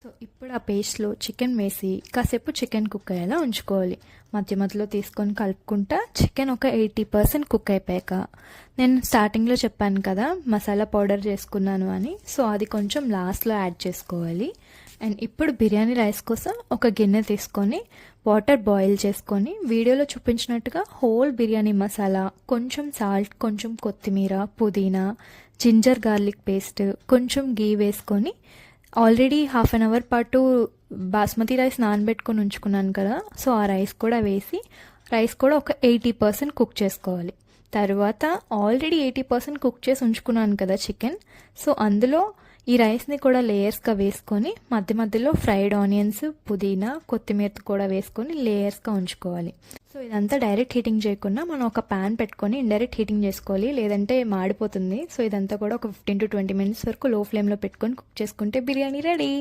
So ఇప్పుడు ఆ పేస్ట్లో chicken వేసి కాసేపు చికెన్ కుక్ అయ్యేలా ఉంచుకోవాలి. మధ్య మధ్యలో తీసుకొని కలుపుకుంటా చికెన్ ఒక 80% కుక్ అయిపోయాక, నేను స్టార్టింగ్లో చెప్పాను కదా మసాలా పౌడర్ చేసుకున్నాను అని, సో అది కొంచెం లాస్ట్లో యాడ్ చేసుకోవాలి. అండ్ ఇప్పుడు బిర్యానీ రైస్ కోసం ఒక గిన్నె తీసుకొని వాటర్ బాయిల్ చేసుకొని వీడియోలో చూపించినట్టుగా హోల్ బిర్యానీ మసాలా, కొంచెం సాల్ట్, కొంచెం కొత్తిమీర, పుదీనా, జింజర్ గార్లిక్ పేస్ట్, కొంచెం గీ వేసుకొని ఆల్రెడీ హాఫ్ అన్ అవర్ పాటు బాస్మతి రైస్ నానబెట్టుకొని ఉంచుకున్నాను కదా, సో ఆ రైస్ కూడా వేసి రైస్ కూడా ఒక 80% కుక్ చేసుకోవాలి. తర్వాత ఆల్రెడీ 80% కుక్ చేసి ఉంచుకున్నాను కదా చికెన్, సో అందులో ఈ రైస్ని కూడా లేయర్స్గా వేసుకొని మధ్య మధ్యలో ఫ్రైడ్ ఆనియన్స్, పుదీనా, కొత్తిమీర కూడా వేసుకొని లేయర్స్గా ఉంచుకోవాలి. సో ఇదంతా డైరెక్ట్ హీటింగ్ చేయకుండా మనం ఒక ప్యాన్ పెట్టుకొని ఇండైరెక్ట్ హీటింగ్ చేసుకోవాలి, లేదంటే మాడిపోతుంది. సో ఇదంతా కూడా ఒక 15 to 20 minutes వరకు లో ఫ్లేమ్లో పెట్టుకొని కుక్ చేసుకుంటే బిర్యానీ రెడీ.